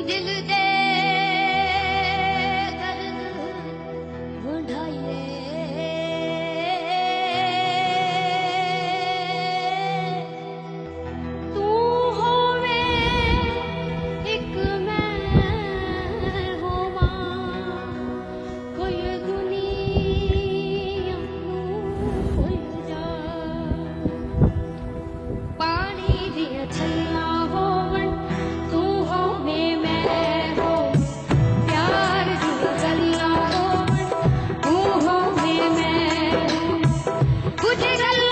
ਦਿਲ ਦੇ ਦਰਦ ਵੰਡਾਈਏ, ਤੂੰ ਹੋਵੇਂ ਇੱਕ ਮੈਂ ਹੋਵਾਂ, ਕੋਈ ਦੁਨੀਆ ਨੂੰ ਭੁੱਲ ਜਾ। ਪਾਣੀ ਦੀਆਂ ਛੱਲਾਂ ਹੋਵਣ, ਤੂੰ ਹੋਵੇਂ ਮੈਂ ਹੋਵਾਂ, ਪਿਆਰ ਦੀਆਂ ਗੱਲਾਂ ਹੋਵਣ, ਤੂੰ ਹੋਵੇਂ ਮੈਂ ਹੋਵਾਂ, ਕੁਝ ਗੱਲ